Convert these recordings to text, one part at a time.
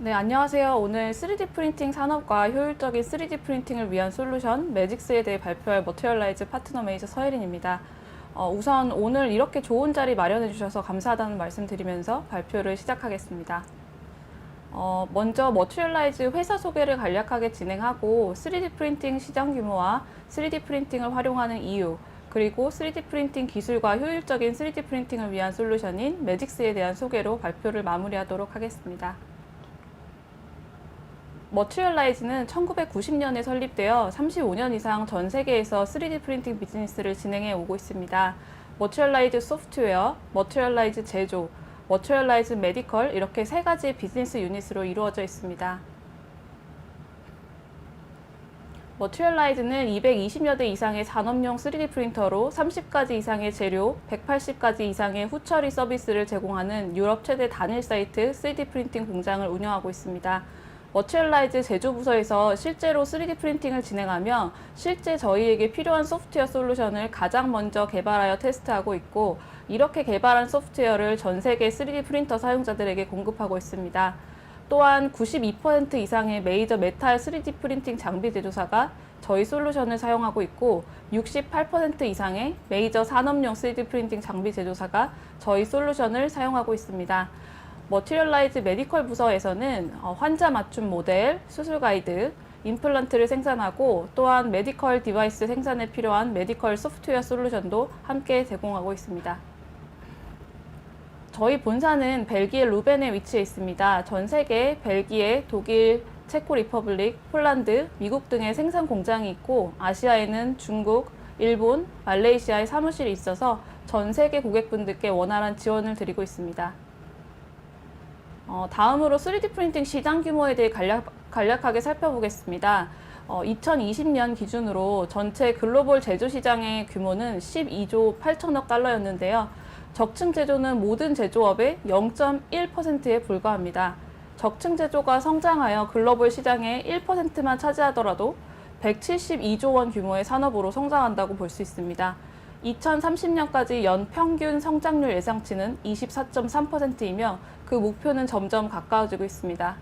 네, 안녕하세요. 오늘 3D 프린팅 산업과 효율적인 3D 프린팅을 위한 솔루션 매직스에 대해 발표할 머티리얼라이즈 파트너 매니저 서혜린입니다. 우선 오늘 이렇게 좋은 자리 마련해 주셔서 감사하다는 말씀 드리면서 발표를 시작하겠습니다. 먼저 머티리얼라이즈 회사 소개를 간략하게 진행하고 3D 프린팅 시장 규모와 3D 프린팅을 활용하는 이유, 그리고 3D 프린팅 기술과 효율적인 3D 프린팅을 위한 솔루션인 매직스에 대한 소개로 발표를 마무리하도록 하겠습니다. 머티리얼라이즈는 1990년에 설립되어 35년 이상 전 세계에서 3D 프린팅 비즈니스를 진행해 오고 있습니다. 머티리얼라이즈 소프트웨어, 머티리얼라이즈 제조, 머티리얼라이즈 메디컬 이렇게 세 가지 비즈니스 유닛으로 이루어져 있습니다. 머티리얼라이즈는 220여 대 이상의 산업용 3D 프린터로 30가지 이상의 재료, 180가지 이상의 후처리 서비스를 제공하는 유럽 최대 단일 사이트 3D 프린팅 공장을 운영하고 있습니다. 머티리얼라이즈 제조부서에서 실제로 3D 프린팅을 진행하며 실제 저희에게 필요한 소프트웨어 솔루션을 가장 먼저 개발하여 테스트하고 있고, 이렇게 개발한 소프트웨어를 전 세계 3D 프린터 사용자들에게 공급하고 있습니다. 또한 92% 이상의 메이저 메탈 3D 프린팅 장비 제조사가 저희 솔루션을 사용하고 있고, 68% 이상의 메이저 산업용 3D 프린팅 장비 제조사가 저희 솔루션을 사용하고 있습니다. 머티리얼라이즈 메디컬 부서에서는 환자 맞춤 모델, 수술 가이드, 임플란트를 생산하고, 또한 메디컬 디바이스 생산에 필요한 메디컬 소프트웨어 솔루션도 함께 제공하고 있습니다. 저희 본사는 벨기에 루벤에 위치해 있습니다. 전 세계 벨기에, 독일, 체코 리퍼블릭, 폴란드, 미국 등의 생산 공장이 있고, 아시아에는 중국, 일본, 말레이시아에 사무실이 있어서 전 세계 고객분들께 원활한 지원을 드리고 있습니다. 다음으로 3D 프린팅 시장 규모에 대해 간략하게 살펴보겠습니다. 2020년 기준으로 전체 글로벌 제조 시장의 규모는 12조 8천억 달러였는데요. 적층 제조는 모든 제조업의 0.1%에 불과합니다. 적층 제조가 성장하여 글로벌 시장의 1%만 차지하더라도 172조 원 규모의 산업으로 성장한다고 볼 수 있습니다. 2030년까지 연 평균 성장률 예상치는 24.3%이며 그 목표는 점점 가까워지고 있습니다.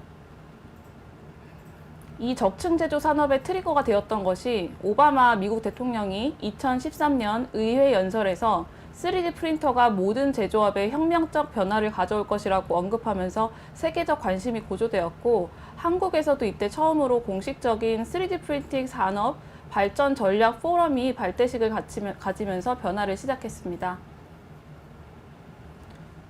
이 적층 제조 산업의 트리거가 되었던 것이 오바마 미국 대통령이 2013년 의회 연설에서 3D 프린터가 모든 제조업에 혁명적 변화를 가져올 것이라고 언급하면서 세계적 관심이 고조되었고, 한국에서도 이때 처음으로 공식적인 3D 프린팅 산업 발전 전략 포럼이 발대식을 가지면서 변화를 시작했습니다.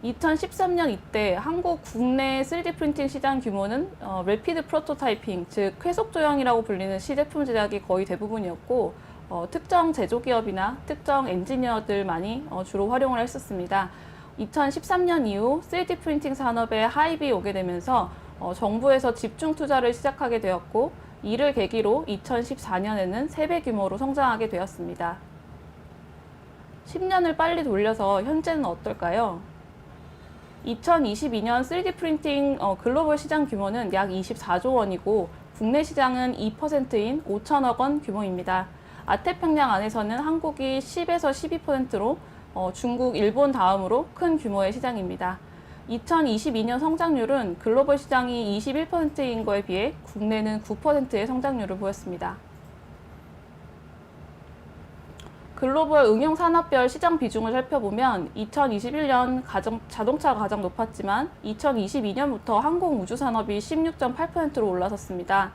2013년 이때 한국 국내 3D 프린팅 시장 규모는 래피드 프로토타이핑, 즉 쾌속 조형이라고 불리는 시제품 제작이 거의 대부분이었고, 특정 제조기업이나 특정 엔지니어들만이 주로 활용을 했었습니다. 2013년 이후 3D 프린팅 산업에 하입이 오게 되면서 정부에서 집중 투자를 시작하게 되었고, 이를 계기로 2014년에는 3배 규모로 성장하게 되었습니다. 10년을 빨리 돌려서 현재는 어떨까요? 2022년 3D 프린팅 글로벌 시장 규모는 약 24조 원이고, 국내 시장은 2%인 5천억 원 규모입니다. 아태평양 안에서는 한국이 10에서 12%로 중국, 일본 다음으로 큰 규모의 시장입니다. 2022년 성장률은 글로벌 시장이 21%인 거에 비해 국내는 9%의 성장률을 보였습니다. 글로벌 응용 산업별 시장 비중을 살펴보면 2021년 자동차가 가장 높았지만 2022년부터 항공 우주 산업이 16.8%로 올라섰습니다.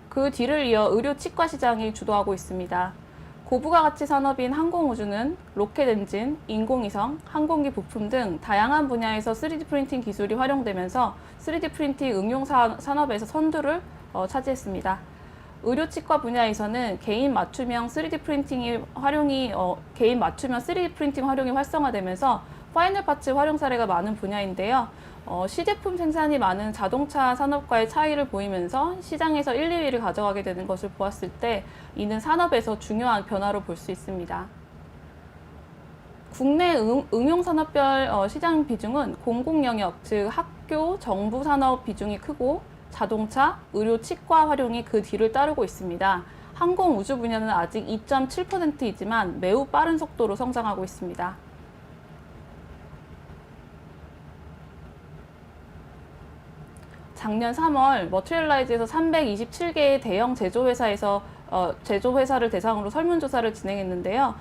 그 뒤를 이어 의료 치과 시장이 주도하고 있습니다. 고부가 가치 산업인 항공 우주는 로켓 엔진, 인공위성, 항공기 부품 등 다양한 분야에서 3D 프린팅 기술이 활용되면서 3D 프린팅 응용 산업에서 선두를 차지했습니다. 의료 치과 분야에서는 개인 맞춤형 3D 프린팅 활용이 활성화되면서 파이널 파츠 활용 사례가 많은 분야인데요. 시제품 생산이 많은 자동차 산업과의 차이를 보이면서 시장에서 1, 2위를 가져가게 되는 것을 보았을 때 이는 산업에서 중요한 변화로 볼 수 있습니다. 국내 응용 산업별 시장 비중은 공공 영역, 즉 학교, 정부 산업 비중이 크고, 자동차, 의료, 치과 활용이 그 뒤를 따르고 있습니다. 항공 우주 분야는 아직 2.7%이지만 매우 빠른 속도로 성장하고 있습니다. 작년 3월 머티리얼라이즈에서 327개의 대형 제조회사를 대상으로 설문조사를 진행했는데요.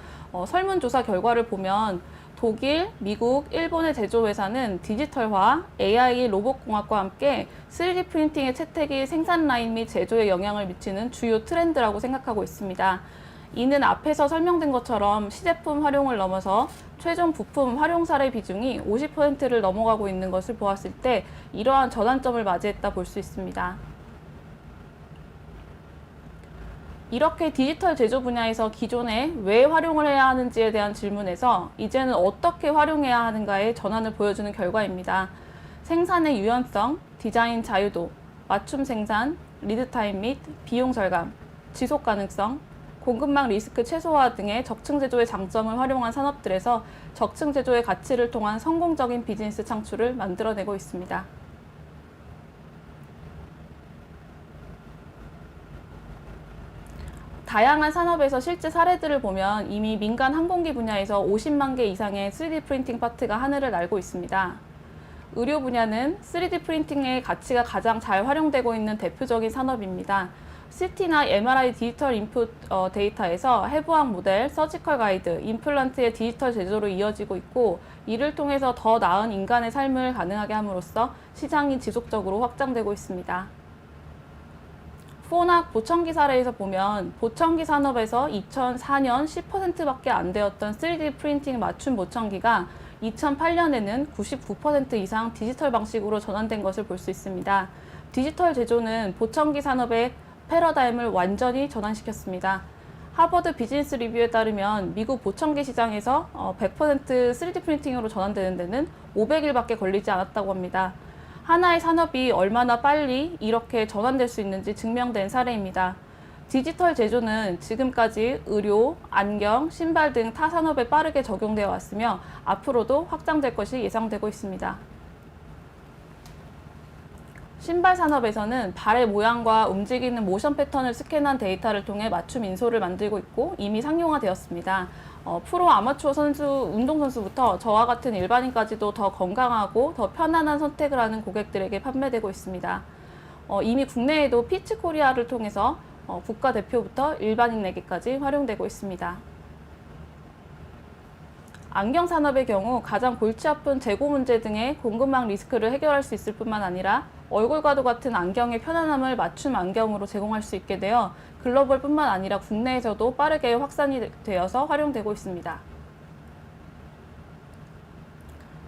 설문조사 결과를 보면 독일, 미국, 일본의 제조회사는 디지털화, AI, 로봇공학과 함께 3D 프린팅의 채택이 생산 라인 및 제조에 영향을 미치는 주요 트렌드라고 생각하고 있습니다. 이는 앞에서 설명된 것처럼 시제품 활용을 넘어서 최종 부품 활용 사례 비중이 50%를 넘어가고 있는 것을 보았을 때 이러한 전환점을 맞이했다 볼 수 있습니다. 이렇게 디지털 제조 분야에서 기존에 왜 활용을 해야 하는지에 대한 질문에서 이제는 어떻게 활용해야 하는가의 전환을 보여주는 결과입니다. 생산의 유연성, 디자인 자유도, 맞춤 생산, 리드타임 및 비용 절감, 지속 가능성, 공급망 리스크 최소화 등의 적층 제조의 장점을 활용한 산업들에서 적층 제조의 가치를 통한 성공적인 비즈니스 창출을 만들어내고 있습니다. 다양한 산업에서 실제 사례들을 보면 이미 민간 항공기 분야에서 50만 개 이상의 3D 프린팅 파트가 하늘을 날고 있습니다. 의료 분야는 3D 프린팅의 가치가 가장 잘 활용되고 있는 대표적인 산업입니다. CT나 MRI 디지털 인풋 데이터에서 해부학 모델, 서지컬 가이드, 임플란트의 디지털 제조로 이어지고 있고 이를 통해서 더 나은 인간의 삶을 가능하게 함으로써 시장이 지속적으로 확장되고 있습니다. 포낙 보청기 사례에서 보면 보청기 산업에서 2004년 10%밖에 안 되었던 3D 프린팅 맞춤 보청기가 2008년에는 99% 이상 디지털 방식으로 전환된 것을 볼 수 있습니다. 디지털 제조는 보청기 산업의 패러다임을 완전히 전환시켰습니다. 하버드 비즈니스 리뷰에 따르면 미국 보청기 시장에서 100% 3D 프린팅으로 전환되는 데는 500일밖에 걸리지 않았다고 합니다. 하나의 산업이 얼마나 빨리 이렇게 전환될 수 있는지 증명된 사례입니다. 디지털 제조는 지금까지 의료, 안경, 신발 등 타 산업에 빠르게 적용되어 왔으며 앞으로도 확장될 것이 예상되고 있습니다. 신발 산업에서는 발의 모양과 움직이는 모션 패턴을 스캔한 데이터를 통해 맞춤 인솔을 만들고 있고 이미 상용화되었습니다. 프로 아마추어 선수, 운동선수부터 저와 같은 일반인까지도 더 건강하고 더 편안한 선택을 하는 고객들에게 판매되고 있습니다. 이미 국내에도 피치 코리아를 통해서 국가대표부터 일반인에게까지 활용되고 있습니다. 안경 산업의 경우 가장 골치 아픈 재고 문제 등의 공급망 리스크를 해결할 수 있을 뿐만 아니라 얼굴과도 같은 안경의 편안함을 맞춤 안경으로 제공할 수 있게 되어 글로벌뿐만 아니라 국내에서도 빠르게 확산이 되어서 활용되고 있습니다.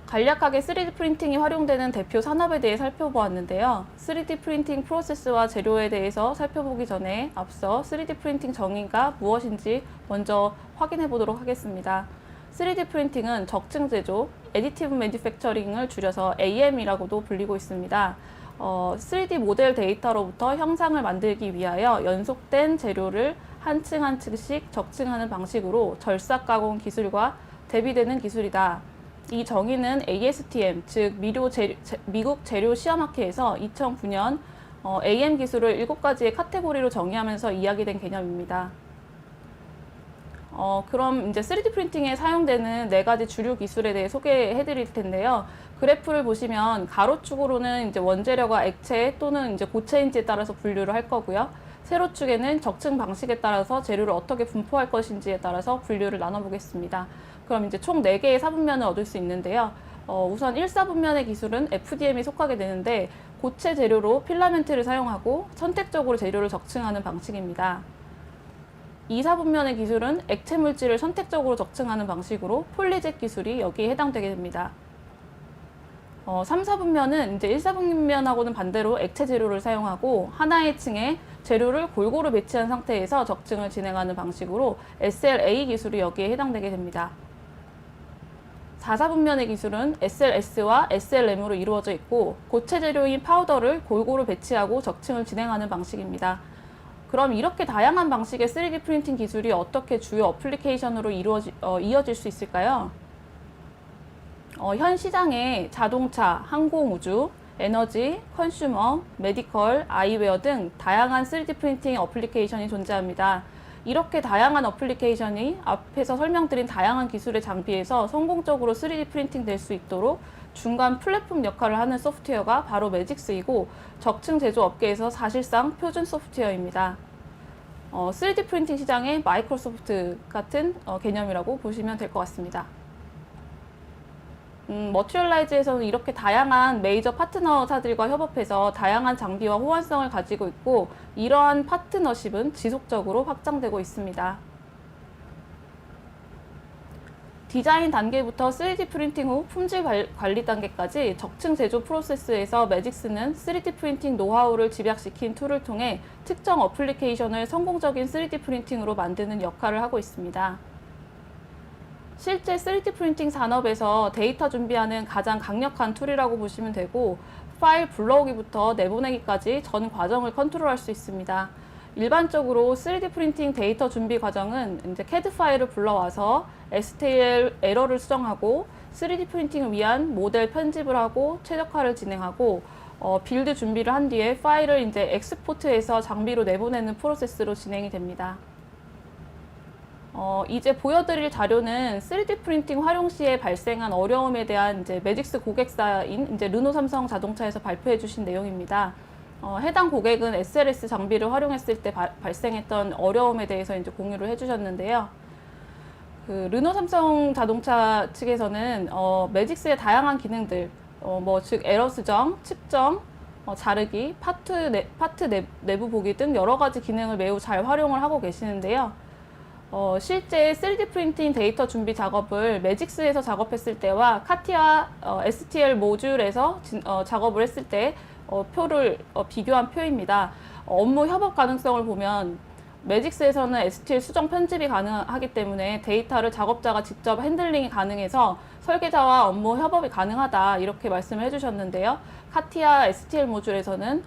간략하게 3D 프린팅이 활용되는 대표 산업에 대해 살펴보았는데요. 3D 프린팅 프로세스와 재료에 대해서 살펴보기 전에 앞서 3D 프린팅 정의가 무엇인지 먼저 확인해 보도록 하겠습니다. 3D 프린팅은 적층 제조, 애디티브 매니팩처링을 줄여서 AM이라고도 불리고 있습니다. 3D 모델 데이터로부터 형상을 만들기 위하여 연속된 재료를 한 층 한 층씩 적층하는 방식으로 절삭 가공 기술과 대비되는 기술이다. 이 정의는 ASTM, 즉 미국 재료 시험학회에서 2009년 AM 기술을 7가지의 카테고리로 정의하면서 이야기된 개념입니다. 그럼 이제 3D 프린팅에 사용되는 4가지 주류 기술에 대해 소개해 드릴 텐데요. 그래프를 보시면 가로축으로는 이제 원재료가 액체 또는 이제 고체인지에 따라서 분류를 할 거고요. 세로축에는 적층 방식에 따라서 재료를 어떻게 분포할 것인지에 따라서 분류를 나눠보겠습니다. 그럼 이제 총 4개의 사분면을 얻을 수 있는데요. 우선 1사분면의 기술은 FDM에 속하게 되는데 고체 재료로 필라멘트를 사용하고 선택적으로 재료를 적층하는 방식입니다. 2사분면의 기술은 액체 물질을 선택적으로 적층하는 방식으로 폴리젯 기술이 여기에 해당되게 됩니다. 3사분면은 이제 1사분면하고는 반대로 액체 재료를 사용하고 하나의 층에 재료를 골고루 배치한 상태에서 적층을 진행하는 방식으로 SLA 기술이 여기에 해당되게 됩니다. 4사분면의 기술은 SLS와 SLM으로 이루어져 있고 고체 재료인 파우더를 골고루 배치하고 적층을 진행하는 방식입니다. 그럼 이렇게 다양한 방식의 3D 프린팅 기술이 어떻게 주요 어플리케이션으로 이어질 수 있을까요? 현 시장에 자동차, 항공우주, 에너지, 컨슈머, 메디컬, 아이웨어 등 다양한 3D 프린팅 어플리케이션이 존재합니다. 이렇게 다양한 어플리케이션이 앞에서 설명드린 다양한 기술의 장비에서 성공적으로 3D 프린팅 될 수 있도록 중간 플랫폼 역할을 하는 소프트웨어가 바로 매직스이고 적층 제조 업계에서 사실상 표준 소프트웨어입니다. 3D 프린팅 시장의 마이크로소프트 같은 개념이라고 보시면 될 것 같습니다. 머티리얼라이즈에서는 이렇게 다양한 메이저 파트너사들과 협업해서 다양한 장비와 호환성을 가지고 있고 이러한 파트너십은 지속적으로 확장되고 있습니다. 디자인 단계부터 3D 프린팅 후 품질 관리 단계까지 적층 제조 프로세스에서 매직스는 3D 프린팅 노하우를 집약시킨 툴을 통해 특정 어플리케이션을 성공적인 3D 프린팅으로 만드는 역할을 하고 있습니다. 실제 3D 프린팅 산업에서 데이터 준비하는 가장 강력한 툴이라고 보시면 되고 파일 불러오기부터 내보내기까지 전 과정을 컨트롤할 수 있습니다. 일반적으로 3D 프린팅 데이터 준비 과정은 이제 CAD 파일을 불러와서 STL 에러를 수정하고 3D 프린팅을 위한 모델 편집을 하고 최적화를 진행하고 빌드 준비를 한 뒤에 파일을 이제 엑스포트해서 장비로 내보내는 프로세스로 진행이 됩니다. 이제 보여드릴 자료는 3D 프린팅 활용 시에 발생한 어려움에 대한 이제 매직스 고객사인 이제 르노 삼성 자동차에서 발표해 주신 내용입니다. 해당 고객은 SLS 장비를 활용했을 때 발생했던 어려움에 대해서 이제 공유를 해주셨는데요. 르노 삼성 자동차 측에서는 매직스의 다양한 기능들, 즉 에러 수정, 측정, 자르기, 파트 내부 보기 등 여러 가지 기능을 매우 잘 활용을 하고 계시는데요. 실제 3D 프린팅 데이터 준비 작업을 매직스에서 작업했을 때와 카티아 STL 모듈에서 작업을 했을 때 표를 비교한 표입니다. 업무 협업 가능성을 보면 매직스에서는 STL 수정 편집이 가능하기 때문에 데이터를 작업자가 직접 핸들링이 가능해서 설계자와 업무 협업이 가능하다 이렇게 말씀을 해주셨는데요. 카티아 STL 모듈에서는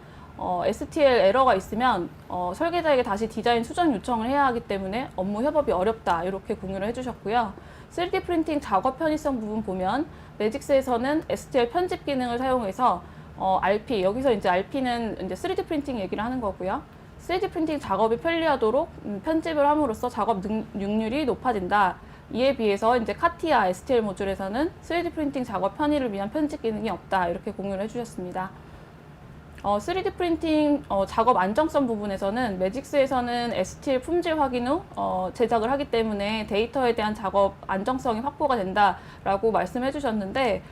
STL 에러가 있으면 설계자에게 다시 디자인 수정 요청을 해야 하기 때문에 업무 협업이 어렵다 이렇게 공유를 해주셨고요. 3D 프린팅 작업 편의성 부분 보면 매직스에서는 STL 편집 기능을 사용해서 RP, 여기서 이제 RP는 이제 3D 프린팅 얘기를 하는 거고요. 3D 프린팅 작업이 편리하도록 편집을 함으로써 작업 능률이 높아진다. 이에 비해서 이제 카티아 STL 모듈에서는 3D 프린팅 작업 편의를 위한 편집 기능이 없다. 이렇게 공유를 해주셨습니다. 3D 프린팅 작업 안정성 부분에서는 매직스에서는 STL 품질 확인 후 제작을 하기 때문에 데이터에 대한 작업 안정성이 확보가 된다라고 말씀해 주셨는데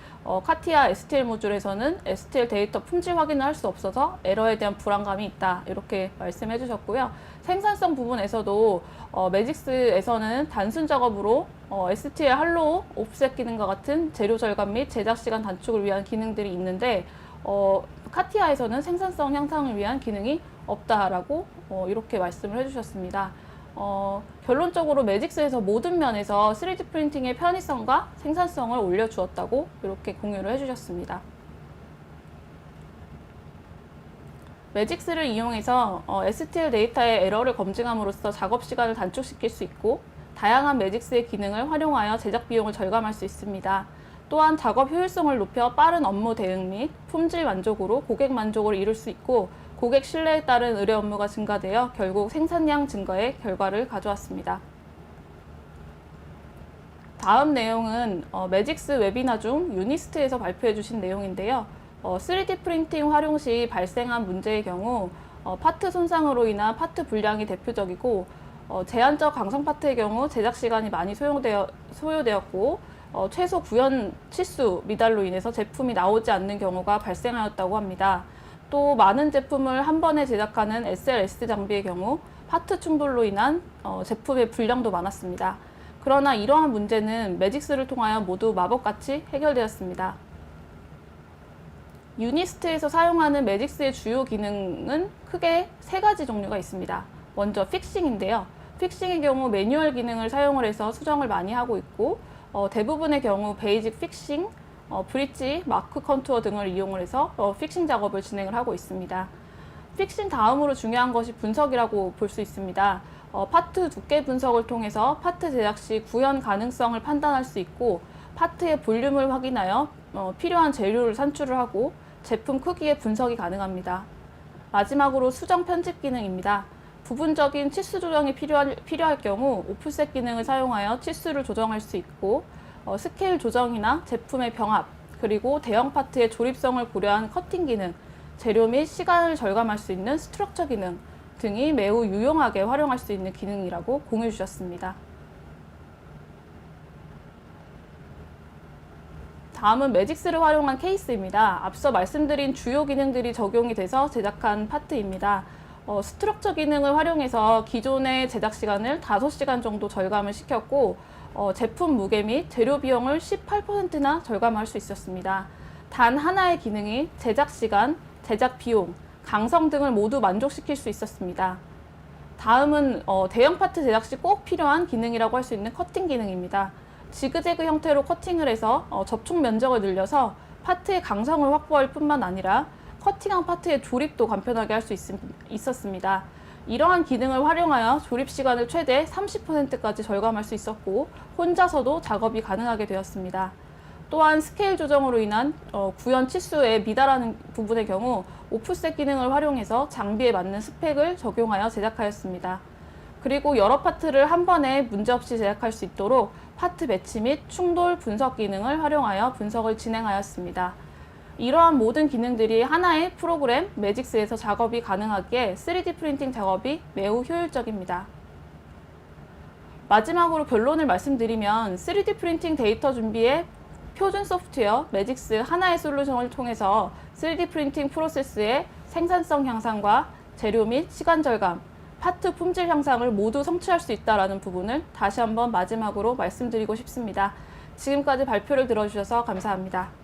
카티아 STL 모듈에서는 STL 데이터 품질 확인을 할 수 없어서 에러에 대한 불안감이 있다 이렇게 말씀해 주셨고요. 생산성 부분에서도 매직스에서는 단순 작업으로 STL 할로우, 옵셋 기능과 같은 재료 절감 및 제작 시간 단축을 위한 기능들이 있는데 카티아에서는 생산성 향상을 위한 기능이 없다라고 이렇게 말씀을 해주셨습니다. 결론적으로 매직스에서 모든 면에서 3D 프린팅의 편의성과 생산성을 올려주었다고 이렇게 공유를 해주셨습니다. 매직스를 이용해서 STL 데이터의 에러를 검증함으로써 작업 시간을 단축시킬 수 있고 다양한 매직스의 기능을 활용하여 제작 비용을 절감할 수 있습니다. 또한 작업 효율성을 높여 빠른 업무 대응 및 품질 만족으로 고객 만족을 이룰 수 있고 고객 신뢰에 따른 의뢰 업무가 증가되어 결국 생산량 증가의 결과를 가져왔습니다. 다음 내용은 매직스 웨비나 중 유니스트에서 발표해 주신 내용인데요. 3D 프린팅 활용 시 발생한 문제의 경우 파트 손상으로 인한 파트 불량이 대표적이고 제한적 강성 파트의 경우 제작 시간이 많이 소요되었고 최소 구현 치수 미달로 인해서 제품이 나오지 않는 경우가 발생하였다고 합니다. 또 많은 제품을 한 번에 제작하는 SLS 장비의 경우 파트 충돌로 인한 제품의 불량도 많았습니다. 그러나 이러한 문제는 매직스를 통하여 모두 마법같이 해결되었습니다. 유니스트에서 사용하는 매직스의 주요 기능은 크게 세 가지 종류가 있습니다. 먼저 픽싱인데요. 픽싱의 경우 매뉴얼 기능을 사용을 해서 수정을 많이 하고 있고 대부분의 경우 베이직 픽싱, 브릿지, 마크 컨투어 등을 이용을 해서 픽싱 작업을 진행을 하고 있습니다. 픽싱 다음으로 중요한 것이 분석이라고 볼 수 있습니다. 파트 두께 분석을 통해서 파트 제작 시 구현 가능성을 판단할 수 있고 파트의 볼륨을 확인하여 필요한 재료를 산출을 하고 제품 크기의 분석이 가능합니다. 마지막으로 수정 편집 기능입니다. 부분적인 치수 조정이 필요할 경우 오프셋 기능을 사용하여 치수를 조정할 수 있고 스케일 조정이나 제품의 병합, 그리고 대형 파트의 조립성을 고려한 커팅 기능, 재료 및 시간을 절감할 수 있는 스트럭처 기능 등이 매우 유용하게 활용할 수 있는 기능이라고 공유해 주셨습니다. 다음은 매직스를 활용한 케이스입니다. 앞서 말씀드린 주요 기능들이 적용이 돼서 제작한 파트입니다. 스트럭처 기능을 활용해서 기존의 제작 시간을 5시간 정도 절감을 시켰고 제품 무게 및 재료 비용을 18%나 절감할 수 있었습니다. 단 하나의 기능이 제작 시간, 제작 비용, 강성 등을 모두 만족시킬 수 있었습니다. 다음은 대형 파트 제작 시 꼭 필요한 기능이라고 할 수 있는 커팅 기능입니다. 지그재그 형태로 커팅을 해서 접촉 면적을 늘려서 파트의 강성을 확보할 뿐만 아니라 커팅한 파트의 조립도 간편하게 할 수 있었습니다. 이러한 기능을 활용하여 조립 시간을 최대 30%까지 절감할 수 있었고 혼자서도 작업이 가능하게 되었습니다. 또한 스케일 조정으로 인한 구현 치수에 미달하는 부분의 경우 오프셋 기능을 활용해서 장비에 맞는 스펙을 적용하여 제작하였습니다. 그리고 여러 파트를 한 번에 문제없이 제작할 수 있도록 파트 배치 및 충돌 분석 기능을 활용하여 분석을 진행하였습니다. 이러한 모든 기능들이 하나의 프로그램 매직스에서 작업이 가능하기에 3D 프린팅 작업이 매우 효율적입니다. 마지막으로 결론을 말씀드리면 3D 프린팅 데이터 준비에 표준 소프트웨어 매직스 하나의 솔루션을 통해서 3D 프린팅 프로세스의 생산성 향상과 재료 및 시간 절감, 파트 품질 향상을 모두 성취할 수 있다는 부분을 다시 한번 마지막으로 말씀드리고 싶습니다. 지금까지 발표를 들어주셔서 감사합니다.